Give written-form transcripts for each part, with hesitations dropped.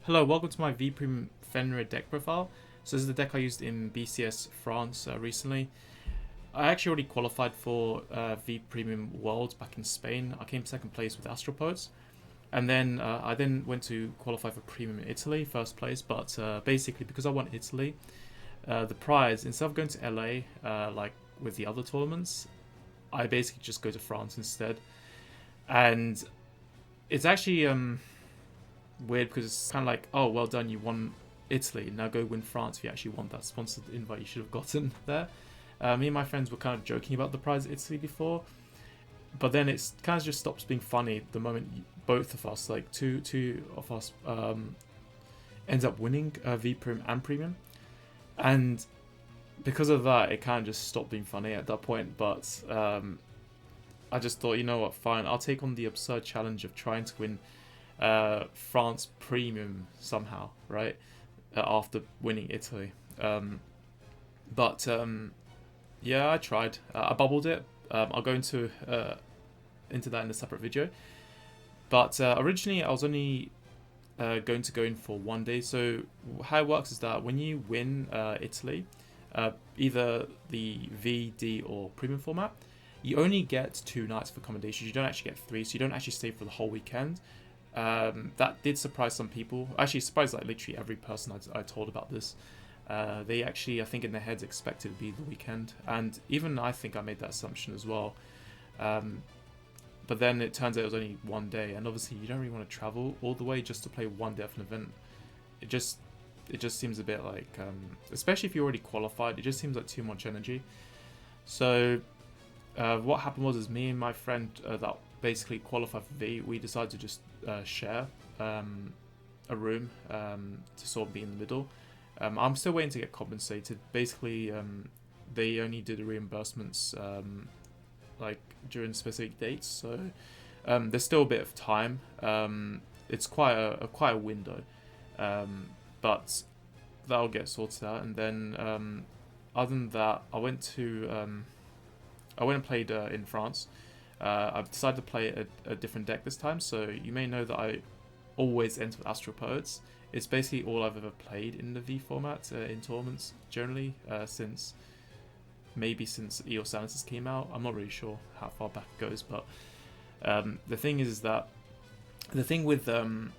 Hello, welcome to my V Premium Fenrir deck profile. So this is the deck I used in BCS France recently. I actually already qualified for V Premium Worlds back in Spain. I came second place with Astropods. And then I then went to qualify for Premium in Italy, first place. But basically, because I won Italy, the prize, instead of going to LA like with the other tournaments, I basically just go to France instead. And it's actually weird because it's kind of like, oh, well done, you won Italy. Now go win France if you actually want that sponsored invite you should have gotten there. Me and my friends were kind of joking about the prize at Italy before, but then it's kind of just stops being funny the moment both of us, like two of us, ends up winning V Prim and Premium, and because of that, it kind of just stopped being funny at that point. But I just thought, you know what, fine, I'll take on the absurd challenge of trying to win France Premium somehow, right? After winning Italy. But yeah, I tried. I bubbled it. I'll go into that in a separate video. But originally, I was only going to go in for 1 day. So how it works is that when you win Italy, either the V, D, or Premium format, you only get 2 nights of accommodation. You don't actually get 3, so you don't actually stay for the whole weekend. That did surprise some people. Actually, surprised like literally every person I told about this. They actually, I think, in their heads expected it to be the weekend, and even I think I made that assumption as well. But then it turns out it was only 1 day, and obviously you don't really want to travel all the way just to play 1 day of an event. It just seems a bit like, especially if you're already qualified, it just seems like too much energy. So what happened was, is me and my friend that basically qualified for V, we decided to just share a room to sort of be in the middle. I'm still waiting to get compensated. Basically, they only do the reimbursements like during specific dates, so there's still a bit of time. It's quite a window, but that'll get sorted out. And then other than that, I went and played in France. I've decided to play a different deck this time, so you may know that I always enter with Astropods. It's basically all I've ever played in the V format in tournaments, generally, since EOS Analysis came out. I'm not really sure how far back it goes, but the thing is that the thing with V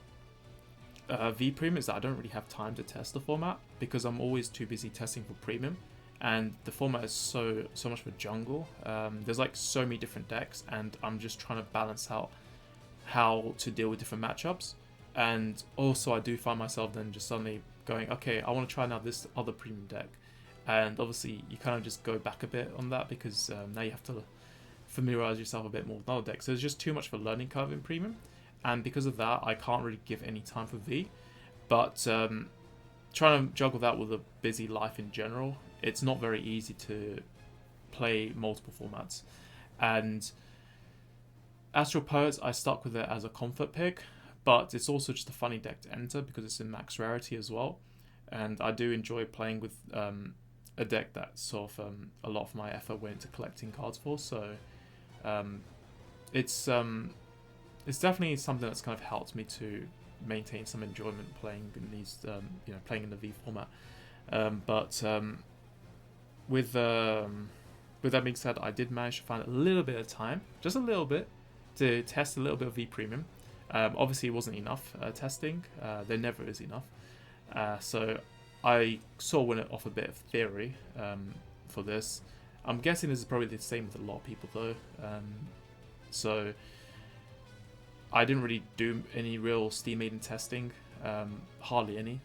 Premium is that I don't really have time to test the format because I'm always too busy testing for Premium. And the format is so much of a jungle. There's like so many different decks, and I'm just trying to balance out how to deal with different matchups. And also, I do find myself then just suddenly going, okay, I want to try now this other premium deck. And obviously, you kind of just go back a bit on that because now you have to familiarize yourself a bit more with another deck. So there's just too much of a learning curve in premium, and because of that, I can't really give any time for V. But trying to juggle that with a busy life in general, it's not very easy to play multiple formats. And Astral Poets, I stuck with it as a comfort pick, but it's also just a funny deck to enter because it's in max rarity as well. And I do enjoy playing with a deck that sort of a lot of my effort went into collecting cards for. So it's definitely something that's kind of helped me to maintain some enjoyment playing in these, playing in the V format. But with that being said, I did manage to find a little bit of time, just a little bit, to test a little bit of V Premium. Obviously, it wasn't enough testing. There never is enough. So I sort of went off a bit of theory for this. I'm guessing this is probably the same with a lot of people though. So I didn't really do any real Steam Maiden testing, hardly any.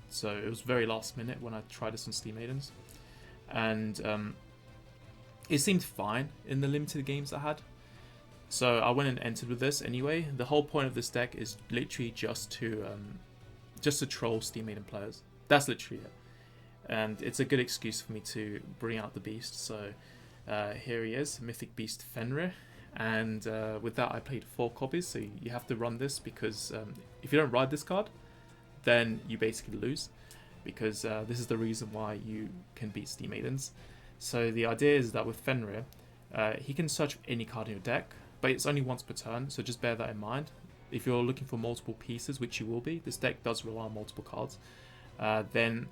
So it was very last minute when I tried this on Steam Maidens. And it seemed fine in the limited games I had. So I went and entered with this anyway. The whole point of this deck is literally just to troll Steam Maiden players. That's literally it. And it's a good excuse for me to bring out the beast. So here he is, Mythic Beast Fenrir. And with that, I played 4 copies. So you have to run this because if you don't ride this card, then you basically lose. Because this is the reason why you can beat Steam Maidens. So the idea is that with Fenrir, he can search any card in your deck, but it's only once per turn, so just bear that in mind. if you're looking for multiple pieces, which you will be, this deck does rely on multiple cards, then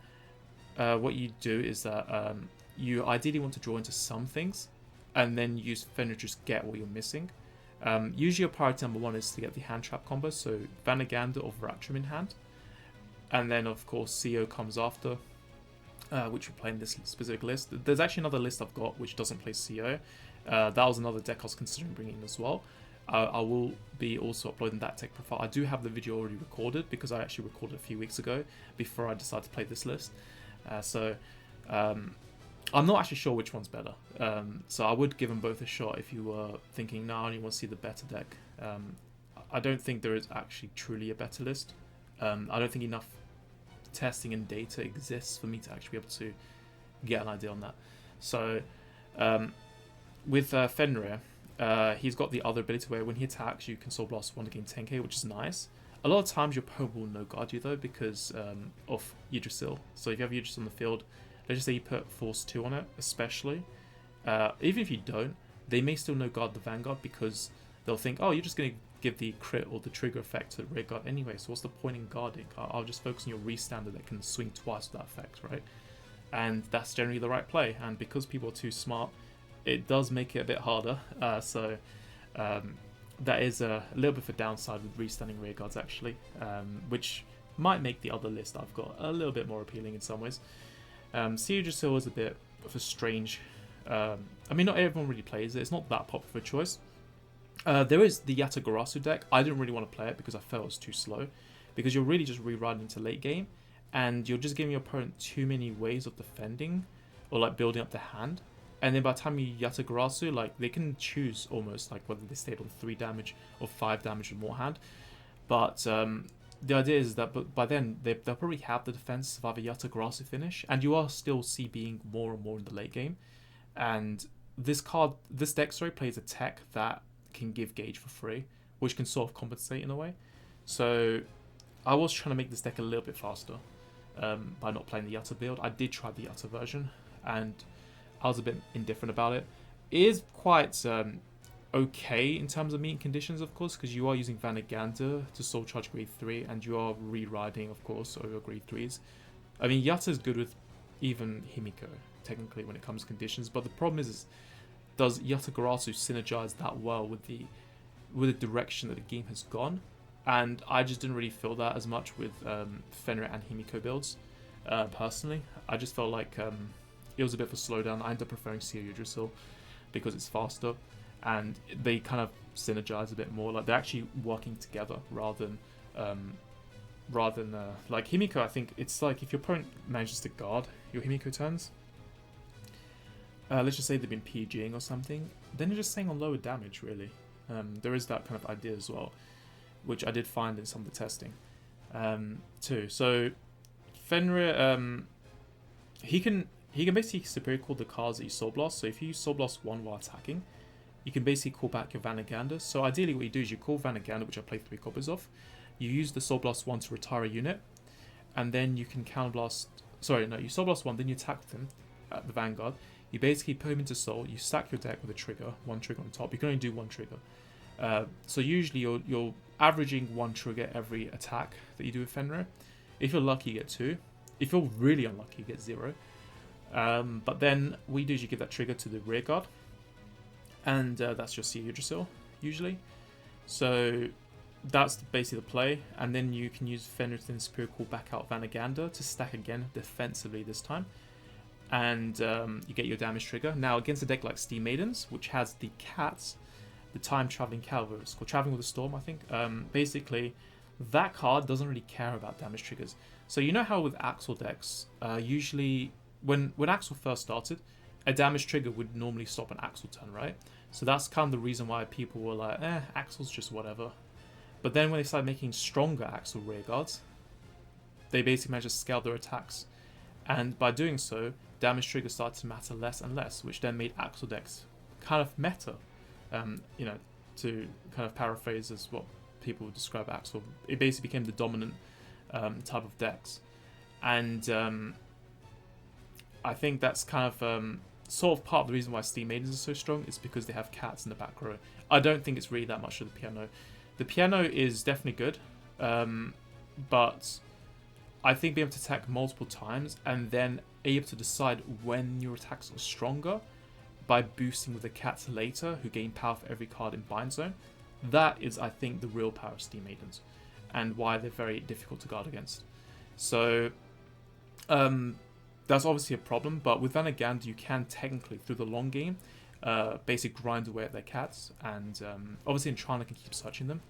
what you do is that you ideally want to draw into some things, and then use Fenrir to just get what you're missing. Usually your priority number 1 is to get the hand trap combo, so Vanguard or Ratrum in hand. And then of course CO comes after, which we play in this specific list. There's actually another list I've got which doesn't play CO. That was another deck I was considering bringing in as well. I will be also uploading that deck profile. I do have the video already recorded because I actually recorded a few weeks ago before I decided to play this list. I'm not actually sure which one's better. So I would give them both a shot if you were thinking, no, I only want to see the better deck. I don't think there is actually truly a better list. I don't think enough testing and data exists for me to actually be able to get an idea on that. So with Fenrir, he's got the other ability where when he attacks, you can Soul Blast 1 to gain 10k, which is nice. A lot of times your opponent will no-guard you though because of Yggdrasil. So if you have Yggdrasil on the field, let's just say you put Force 2 on it, especially. Even if you don't, they may still no-guard the Vanguard because they'll think, oh, you're just going to give the crit or the trigger effect to the rear guard anyway, so what's the point in guarding? I'll just focus on your restander that can swing twice with that effect, right? And that's generally the right play, and because people are too smart, it does make it a bit harder. That is a little bit of a downside with restanding rear guards actually, which might make the other list I've got a little bit more appealing in some ways. Yggdrasil is a bit of a strange... I mean, not everyone really plays it. It's not that popular of a choice. There is the Yatagarasu deck. I didn't really want to play it because I felt it was too slow. Because you're really just rewriting into late game, and you're just giving your opponent too many ways of defending, or like building up the hand. And then by the time you Yatagarasu, like they can choose almost like whether they stayed on 3 damage or 5 damage or more hand. But the idea is that by then they'll probably have the defense of either Yatagarasu finish, and you are still CBing more and more in the late game. And this deck plays a tech that can give gauge for free, which can sort of compensate in a way. So I was trying to make this deck a little bit faster by not playing the Yatta build. I did try the Yatta version, and I was a bit indifferent about it. It is quite okay in terms of meeting conditions, of course, because you are using Vanagander to Soul Charge grade 3, and you are re-riding, of course, over grade 3s. I mean, Yatta is good with even Himiko, technically, when it comes to conditions, but the problem is does Yatagarasu synergize that well with the direction that the game has gone? And I just didn't really feel that as much with Fenrir and Himiko builds, personally. I just felt like it was a bit of a slowdown. I ended up preferring Seo Yggdrasil because it's faster, and they kind of synergize a bit more. Like they're actually working together rather than like Himiko. I think it's like if your opponent manages to guard your Himiko turns, let's just say they've been PGing or something, then you're just staying on lower damage, really. There is that kind of idea as well, which I did find in some of the testing too. So Fenrir, he can basically superior call the cards that you Soul Blast. So if you use Soul Blast 1 while attacking, you can basically call back your Vanagander. So ideally what you do is you call Vanagander, which I play 3 copies of. You use the Soul Blast 1 to retire a unit, and then you can Counter Blast... Sorry, no, you Soul Blast 1, then you attack with him at the Vanguard. You basically put him into Soul, you stack your deck with a trigger, 1 trigger on top. You can only do 1 trigger. So usually you're averaging 1 trigger every attack that you do with Fenrir. If you're lucky, you get 2. If you're really unlucky, you get 0. But then what you do is you give that trigger to the rear guard, and that's your Sea Yggdrasil, usually. So that's basically the play, and then you can use Fenrir to then Superior Call back out Vanagander to stack again defensively this time. And you get your damage trigger. Now against a deck like Steam Maidens, which has the cats, the time traveling Calvary, it's called Traveling with a Storm, I think. Basically, that card doesn't really care about damage triggers. So you know how with Axel decks, usually when Axel first started, a damage trigger would normally stop an Axel turn, right? So that's kind of the reason why people were like, Axel's just whatever. But then when they started making stronger Axel rearguards, they basically managed to scale their attacks. And by doing so, damage triggers started to matter less and less, which then made Axel decks kind of meta. You know, to kind of paraphrase as what people would describe Axel, it basically became the dominant type of decks. And I think that's kind of sort of part of the reason why Steam Maidens are so strong is because they have cats in the back row. I don't think it's really that much of the piano. The piano is definitely good, but I think being able to attack multiple times and then able to decide when your attacks are stronger by boosting with the cats later, who gain power for every card in Bind Zone, that is, I think, the real power of Steam Maidens, and why they're very difficult to guard against. So, that's obviously a problem, but with Vanguard, you can technically, through the long game, basically grind away at their cats, and obviously Entrana can keep searching them,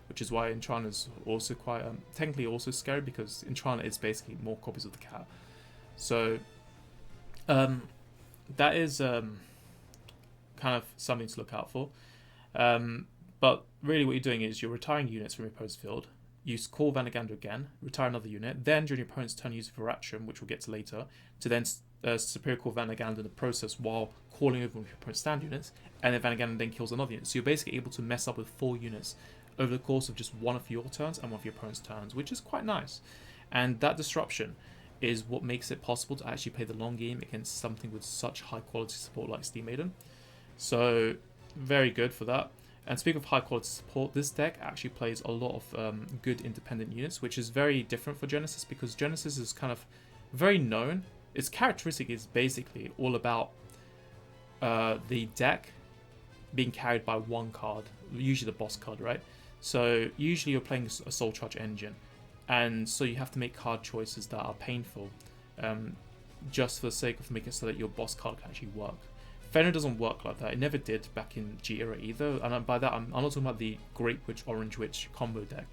which is why Entrana is also quite, technically also scary, because Entrana is basically more copies of the cat. So, that is kind of something to look out for. But really what you're doing is you're retiring units from your opponent's field. You call Vanguard again, retire another unit, then during your opponent's turn use Viratrum, which we'll get to later, to then superior call Vanguard in the process while calling over with your opponent's stand units, and then Vanguard then kills another unit. So you're basically able to mess up with 4 units over the course of just one of your turns and one of your opponent's turns, which is quite nice. And that disruption is what makes it possible to actually play the long game against something with such high quality support like Steam Maiden. So very good for that. And speaking of high quality support, this deck actually plays a lot of good independent units, which is very different for Genesis, because Genesis is kind of very known. Its characteristic is basically all about the deck being carried by one card, usually the boss card, right? So usually you're playing a Soul Charge engine, and so you have to make card choices that are painful, just for the sake of making it so that your boss card can actually work. Fenrir doesn't work like that. It never did back in G era either. And by that, I'm not talking about the Great Witch, Orange Witch combo deck.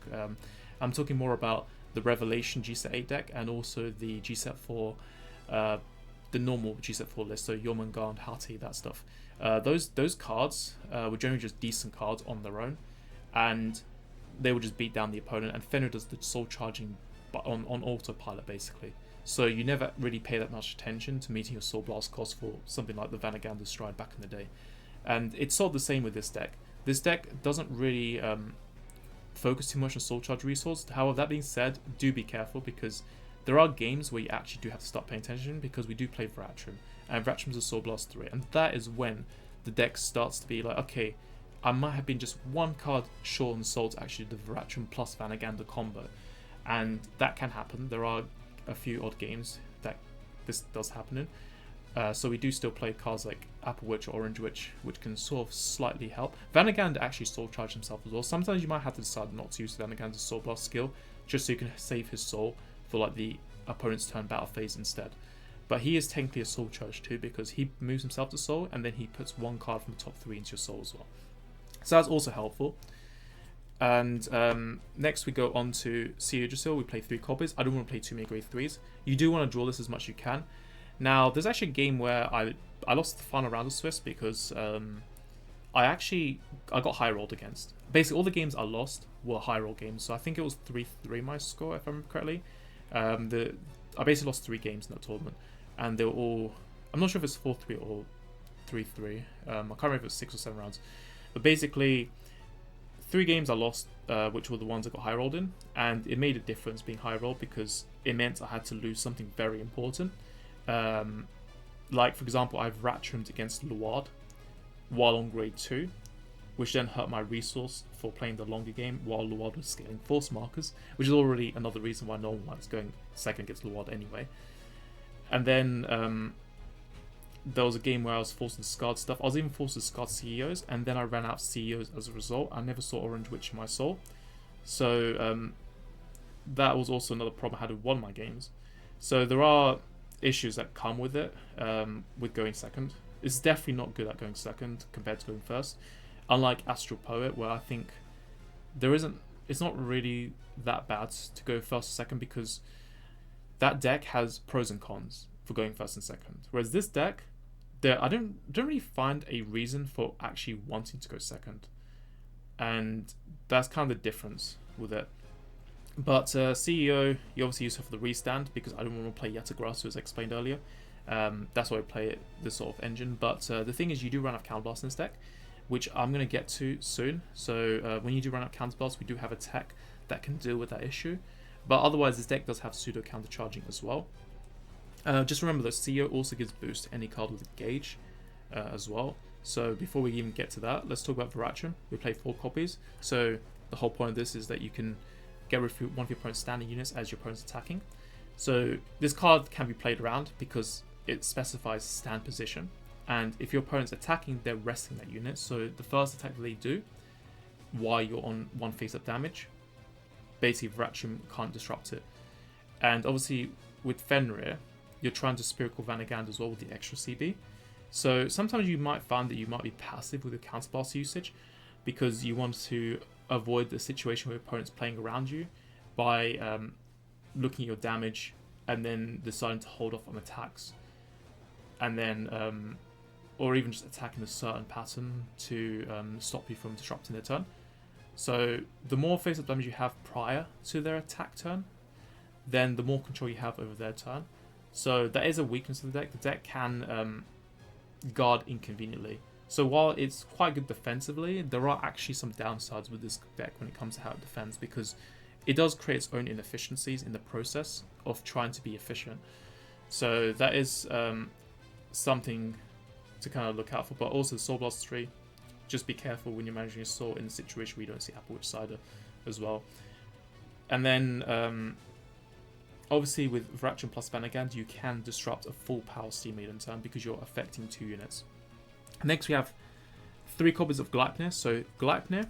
I'm talking more about the Revelation G-Set 8 deck, and also the G-Set 4, the normal G-Set 4 list, so Jormungand, Hati, that stuff. Those cards were generally just decent cards on their own, and they would just beat down the opponent, and Fenrir does the soul charging on autopilot, basically. So you never really pay that much attention to meeting your Soul Blast cost for something like the Vanguard Stride back in the day. And it's sort of the same with this deck. This deck doesn't really focus too much on Soul Charge resource. However, that being said, do be careful, because there are games where you actually do have to start paying attention, because we do play Viratrum, and Viratrum's a Soul Blast 3, and that is when the deck starts to be like, okay, I might have been just one card short on Soul to actually do the Viratrum plus Vanguard combo, and that can happen. There are a few odd games that this does happen in. So we do still play cards like Apple Witch or Orange Witch, which can sort of slightly help. Vanguard actually Soul Charge himself as well. Sometimes you might have to decide not to use Vanguard's Soul Blast skill, just so you can save his soul for like the opponent's turn battle phase instead. But he is technically a Soul Charge too, because he moves himself to soul, and then he puts one card from the top 3 into your soul as well. So that's also helpful. And next we go on to CEO Yggdrasil. We play 3 copies. I don't want to play too many grade 3s. You do want to draw this as much as you can. Now, there's actually a game where I lost the final round of Swiss, because I got high rolled against. Basically, all the games I lost were high roll games. So I think it was 3-3 my score, if I remember correctly. I basically lost 3 games in that tournament, and they were all, I'm not sure if it's 4-3 or 3-3. I can't remember if it was 6 or 7 rounds. But basically, 3 games I lost, which were the ones I got high rolled in, and it made a difference being high rolled, because it meant I had to lose something very important. Like, for example, I've Ratrumed against Luard while on grade 2, which then hurt my resource for playing the longer game while Luard was scaling force markers, which is already another reason why no one likes going second against Luard anyway. And then there was a game where I was forced to discard stuff. I was even forced to discard CEOs, and then I ran out of CEOs as a result. I never saw Orange Witch in my soul. So that was also another problem I had with one of my games. So there are issues that come with it, with going second. It's definitely not good at going second compared to going first. Unlike Astral Poet, where I think it's not really that bad to go first or second, because that deck has pros and cons for going first and second. Whereas this deck, I don't really find a reason for actually wanting to go second, and that's kind of the difference with it. But CEO, you obviously use her for the restand, because I don't want to play Yatagrasu, as I explained earlier. That's why I play it, this sort of engine. But the thing is, you do run out of Counterblast in this deck, which I'm going to get to soon. So when you do run out of Counterblast, we do have a tech that can deal with that issue. But otherwise, this deck does have pseudo counter charging as well. Just remember that CEO also gives boost to any card with a gauge as well. So before we even get to that, let's talk about Viratrum. We play 4 copies. So the whole point of this is that you can get rid of one of your opponent's standing units as your opponent's attacking. So this card can be played around because it specifies stand position, and if your opponent's attacking, they're resting that unit. So the first attack that they do while you're on one face-up damage, basically Vrachim can't disrupt it. And obviously with Fenrir, you're trying to Spiritual Vanguard as well with the extra CB. So sometimes you might find that you might be passive with your counterblast usage because you want to avoid the situation where your opponent's playing around you by looking at your damage and then deciding to hold off on attacks, and then or even just attacking a certain pattern to stop you from disrupting their turn. So the more face-up damage you have prior to their attack turn, then the more control you have over their turn. So that is a weakness of the deck. The deck can guard inconveniently. So while it's quite good defensively, there are actually some downsides with this deck when it comes to how it defends, because it does create its own inefficiencies in the process of trying to be efficient. So that is something to kind of look out for. But also Soul Blast 3, just be careful when you're managing your soul in a situation where you don't see Apple Witch Cider as well. And then obviously with Vrachim plus Vanguard, you can disrupt a full power Steam Maiden turn because you're affecting 2 units. Next we have 3 copies of Gleipnir. So Gleipnir,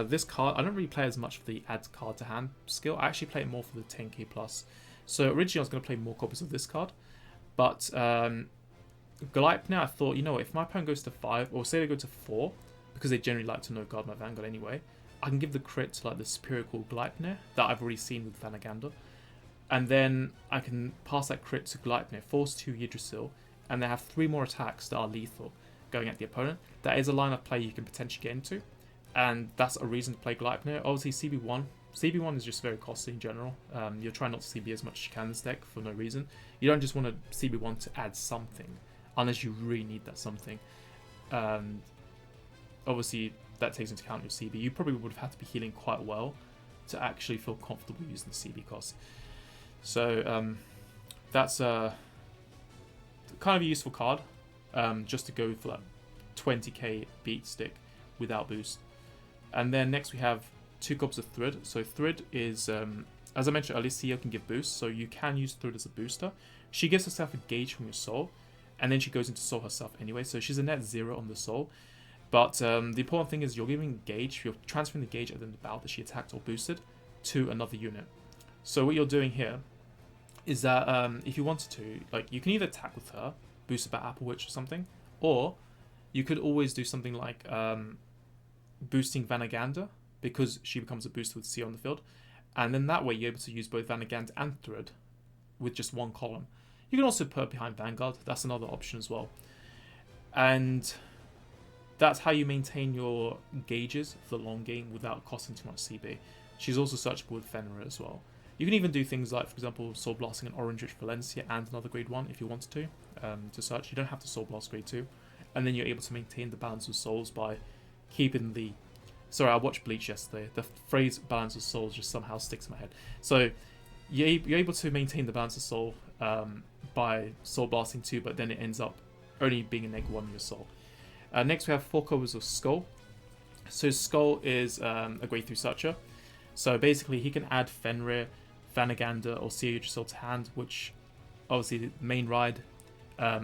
this card, I don't really play as much for the add card to hand skill. I actually play it more for the 10k plus. So originally I was going to play more copies of this card, but Gleipnir, I thought, you know what, if my opponent goes to 5, or say they go to 4, because they generally like to no guard my Vanguard anyway, I can give the crit to like the Spiritual Gleipnir that I've already seen with Vanguard, and then I can pass that crit to Gleipnir, force 2 Yggdrasil, and they have 3 more attacks that are lethal going at the opponent. That is a line of play you can potentially get into, and that's a reason to play Gleipnir. Obviously CB1 is just very costly in general. You're trying not to CB as much as you can in this deck for no reason. You don't just want to CB1 to add something, unless you really need that something. Obviously that takes into account your CB. You probably would have had to be healing quite well to actually feel comfortable using the CB cost. So that's kind of a useful card, just to go for that 20k beat stick without boost. And then next we have 2 copies of Thrid. So Thrid is, as I mentioned earlier, CEO can give boost, so you can use Thrid as a booster. She gives herself a gauge from your soul, and then she goes into soul herself anyway, so she's a net 0 on the soul. But the important thing is you're giving gauge, you're transferring the gauge at the bout that she attacked or boosted to another unit. So what you're doing here is that if you wanted to, like, you can either attack with her, boost about Apple Witch or something, or you could always do something like boosting Vanagander, because she becomes a booster with C on the field, and then that way you're able to use both Vanagander and Thrid with just 1 column. You can also put her behind Vanguard, that's another option as well. And that's how you maintain your gauges for the long game without costing too much CB. She's also searchable with Fenrir as well. You can even do things like, for example, Soul Blasting an Orange Witch Valencia and another grade 1 if you wanted to search. You don't have to Soul Blast grade 2. And then you're able to maintain the balance of souls by keeping the... Sorry, I watched Bleach yesterday. The phrase balance of souls just somehow sticks in my head. So you're able to maintain the balance of soul by Soul Blasting 2, but then it ends up only being a -1 in your soul. Next we have 4 copies of Skull. So Skull is a grade 3 searcher. So basically he can add Fenrir, Vanagander, or Seer Yggdrasil to hand, which obviously the main ride,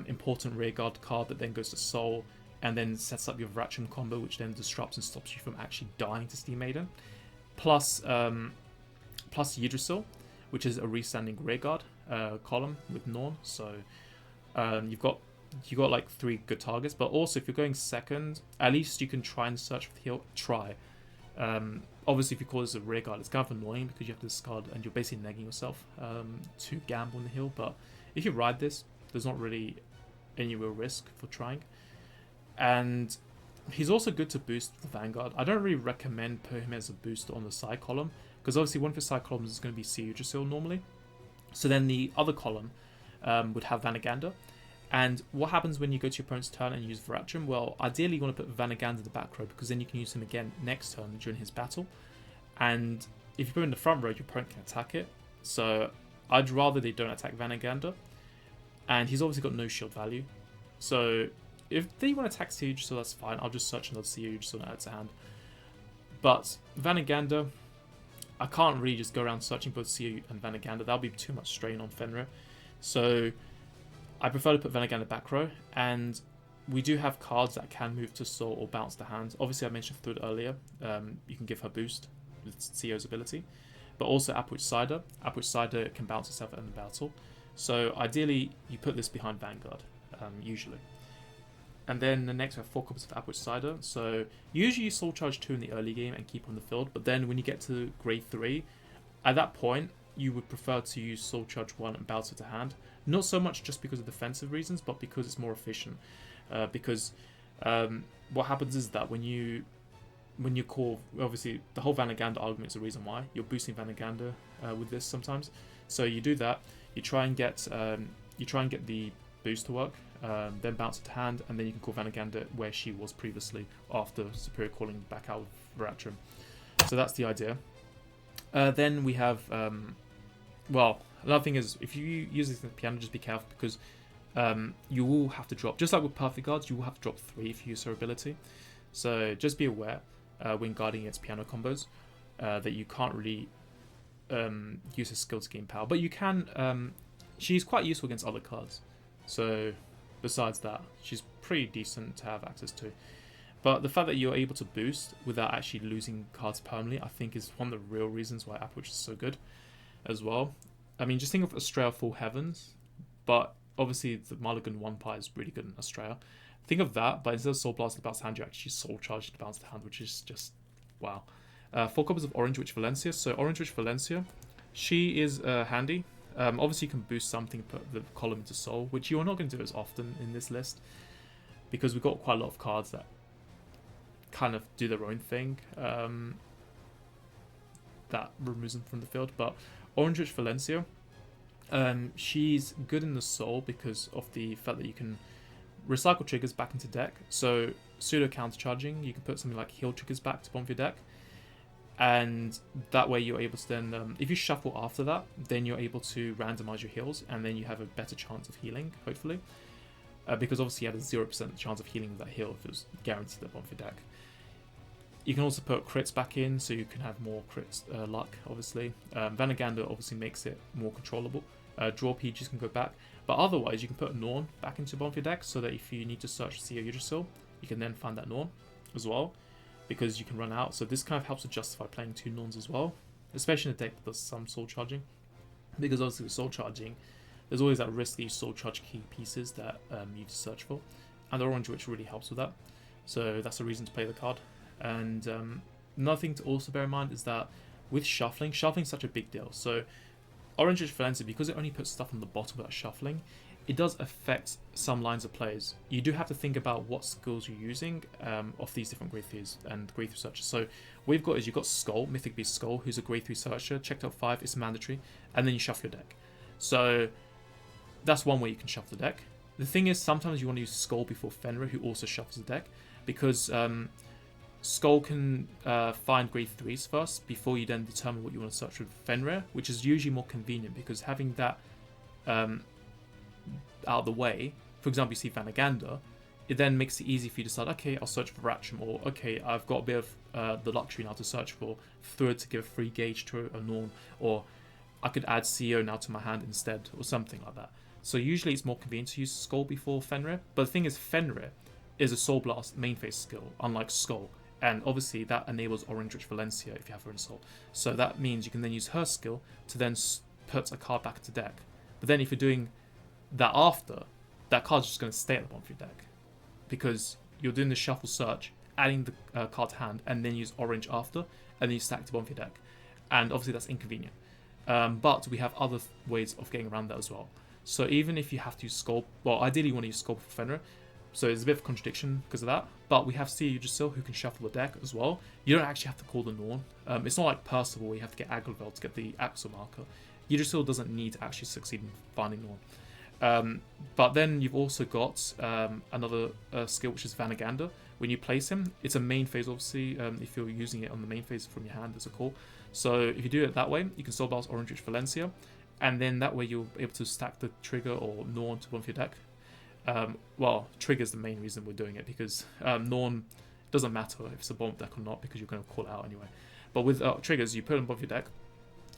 important rearguard card that then goes to soul, and then sets up your Vrachim combo, which then disrupts and stops you from actually dying to Steam Maiden. Plus Yggdrasil, which is a restanding rearguard column with Norn. So you've got like 3 good targets, but also if you're going second, at least you can try and search for the heal. Try. Obviously, if you call this a rearguard, it's kind of annoying because you have to discard and you're basically negging yourself to gamble on the hill. But if you ride this, there's not really any real risk for trying. And he's also good to boost the Vanguard. I don't really recommend putting him as a booster on the side column, because obviously one of his side columns is going to be Sea Yggdrasil normally. So then the other column would have Vanagander. And what happens when you go to your opponent's turn and use Vrachim? Well, ideally you want to put Vanagander in the back row, because then you can use him again next turn during his battle. And if you put him in the front row, your opponent can attack it. So I'd rather they don't attack Vanagander. And he's obviously got no shield value. So if they want to attack Siege, so that's fine. I'll just search another Siege so that it's a hand. But Vanagander, I can't really just go around searching both Seer and Vanagander. That'll be too much strain on Fenrir. So I prefer to put Vanagander back row, and we do have cards that can move to soul or bounce to hand. Obviously, I mentioned Thud earlier. You can give her boost with Seer's ability, but also Appwitch Cider. Appwitch Cider can bounce itself in the battle. So ideally, you put this behind Vanguard, usually. And then the next we have 4 copies of Appwitch Cider. So usually you soul charge 2 in the early game and keep on the field, but then when you get to grade 3, at that point, you would prefer to use soul charge 1 and bounce it to hand. Not so much just because of defensive reasons, but because it's more efficient. Because what happens is that when you call, obviously the whole Vanagander argument is the reason why you're boosting Vanagander with this sometimes. So you do that, you try and get the boost to work, then bounce it to hand, and then you can call Vanagander where she was previously after Superior calling back out with Veratrum. So that's the idea. Then we have well, another thing is if you use this in the piano, just be careful because you will have to drop, just like with Perfect Guards, you will have to drop 3 if you use her ability. So just be aware when guarding against piano combos that you can't really use her skill to gain power. But you can, she's quite useful against other cards. So besides that, she's pretty decent to have access to. But the fact that you're able to boost without actually losing cards permanently, I think is one of the real reasons why Appwitch is so good as well. I mean, just think of Estrella Full Heavens, but obviously the Mulligan 1-Pi is really good in Estrella. Think of that, but instead of Soul Blast to bounce the hand, you actually Soul Charge to bounce the hand, which is just wow. 4 copies of Orange Witch Valencia. So Orange Witch Valencia, she is handy. Obviously you can boost something, put the column into Soul, which you're not going to do as often in this list, because we've got quite a lot of cards that kind of do their own thing that removes them from the field. But Orange Witch Valencia, she's good in the Soul because of the fact that you can recycle triggers back into deck. So pseudo countercharging, you can put something like heal triggers back to bottom of your deck, and that way you're able to then, if you shuffle after that, then you're able to randomize your heals, and then you have a better chance of healing, hopefully, because obviously you had a 0% chance of healing with that heal if it was guaranteed at bottom of your deck. You can also put crits back in, so you can have more crits luck, obviously. Vanagander obviously makes it more controllable. Draw PGs can go back, but otherwise you can put Norn back into the bottom of your deck, so that if you need to search Seer Yggdrasil, you can then find that Norn as well, because you can run out. So this kind of helps to justify playing 2 Norns as well, especially in a deck that does some soul charging, because obviously with soul charging, there's always that risk that you soul charge key pieces that you need to search for, and the Orange Witch really helps with that. So that's a reason to play the card. And another thing to also bear in mind is that with shuffling is such a big deal. So Orange Witch Valencia, because it only puts stuff on the bottom without shuffling, it does affect some lines of plays. You do have to think about what skills you're using of these different grade 3s and grade 3 searchers. So what you've got is you've got Skull, Mythic Beast Skull, who's a grade 3 searcher, checked out 5, it's mandatory, and then you shuffle your deck. So that's one way you can shuffle the deck. The thing is, sometimes you want to use Skull before Fenrir, who also shuffles the deck, because Skull can find grade 3s first before you then determine what you want to search with Fenrir, which is usually more convenient, because having that out of the way, for example, you see Vanagander, it then makes it easy for you to decide, okay, I'll search for Veratrum, or okay, I've got a bit of the luxury now to search for Thud to give a free gauge to a Norn, or I could add CEO now to my hand instead, or something like that. So usually it's more convenient to use Skull before Fenrir, but the thing is, Fenrir is a Soul Blast main phase skill, unlike Skull. And obviously that enables Orange Witch Valencia if you have her in Soul. So that means you can then use her skill to then put a card back into deck. But then if you're doing that after, that card's just going to stay at the bottom of your deck, because you're doing the shuffle search, adding the card to hand, and then use Orange after, and then you stack to the bottom of your deck. And obviously that's inconvenient. But we have other ways of getting around that as well. So even if you have to use Skull, well, ideally you want to use Skull for Fenrir, so it's a bit of a contradiction because of that. But we have Seer Yggdrasil, who can shuffle the deck as well. You don't actually have to call the Norn. It's not like Percival where you have to get Aglavel to get the Axel marker. Yggdrasil doesn't need to actually succeed in finding Norn. But then you've also got another skill, which is Vanagander. When you place him, it's a main phase, obviously, if you're using it on the main phase from your hand as a call. So if you do it that way, you can Soul Blast Orange Witch Valencia, and then that way you're able to stack the trigger or Norn to one of your deck. Well, trigger's the main reason we're doing it, because Norn Doesn't matter if it's a bomb deck or not because you're going to call it out anyway. But with triggers, you put them above your deck,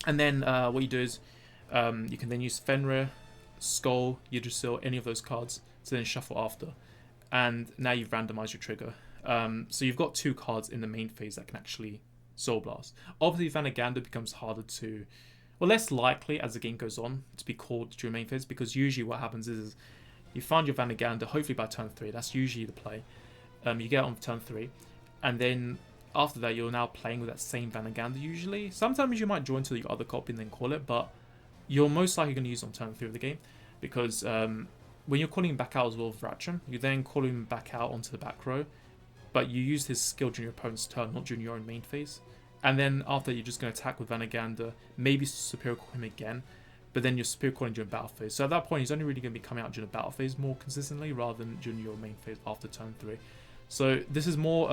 and then what you do is you can then use Fenrir, Skull, Yggdrasil, any of those cards to then shuffle after, and now you've randomized your trigger. So you've got 2 cards in the main phase that can actually Soul Blast. Obviously, Vanguard becomes harder to, well, less likely as the game goes on to be called during main phase, because usually what happens is you find your Vanguard, hopefully by turn 3. That's usually the play. You get on turn 3, and then after that you're now playing with that same Vanguard usually. Sometimes you might join to your other copy and then call it, but you're most likely going to use it on turn 3 of the game, because when you're calling him back out as well with Ratcham, you then call him back out onto the back row, but you use his skill during your opponent's turn, not during your own main phase. And then after, you're just going to attack with Vanagander, maybe Superior Call him again, but then you're Superior Calling during battle phase. So at that point, he's only really going to be coming out during the battle phase more consistently rather than during your main phase after turn 3. So this is more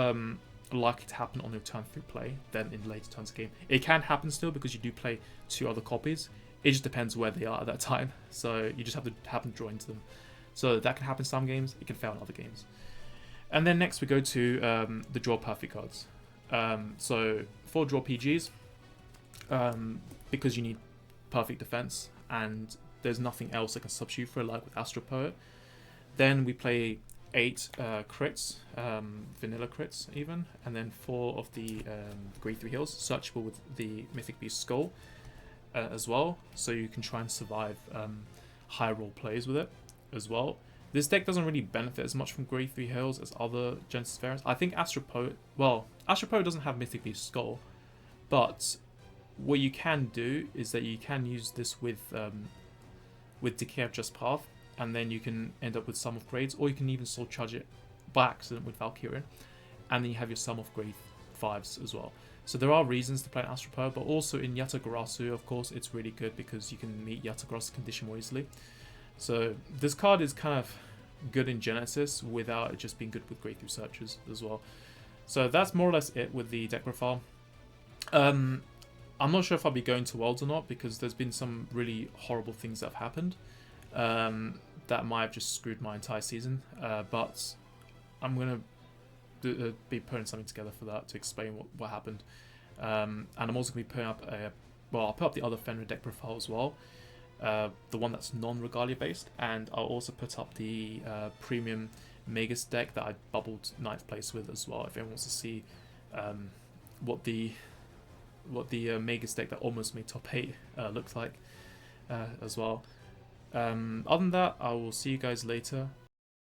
likely to happen on your turn 3 play than in later turns of the game. It can happen still because you do play 2 other copies. It just depends where they are at that time. So you just have to happen to draw into them. So that can happen in some games, it can fail in other games. And then next we go to the draw perfect cards. So for draw PGs, because you need perfect defense and there's nothing else that can substitute for it, like with Astro Poet, then we play 8 crits, vanilla crits even, and then 4 of the grade 3 heals, searchable with the Mythic Beast Skull as well, so you can try and survive high roll plays with it as well. This deck doesn't really benefit as much from grade 3 heals as other Genesis variants. I think Astro Poet, well, Astro Poet doesn't have Mythic Beast Skull, but what you can do is that you can use this with Decay of Just Path, and then you can end up with Sum of Grades, or you can even Soul Charge it by accident with Valkyrian, and then you have your Sum of Grade 5s as well. So there are reasons to play an Astro Poet, but also in Yatagarasu, of course, it's really good because you can meet Yatagarasu's condition more easily. So this card is kind of good in Genesis without it just being good with grade 3 searches as well. So that's more or less it with the deck profile. I'm not sure if I'll be going to Worlds or not, because there's been some really horrible things that have happened that might have just screwed my entire season. But I'm going to be putting something together for that to explain what happened. And I'm also going to be putting up I'll put up the other Fenrir deck profile as well. The one that's non-Regalia based, and I'll also put up the premium Magus deck that I bubbled 9th place with as well, if anyone wants to see what the Magus deck that almost made top 8 looks like as well. Other than that, I will see you guys later.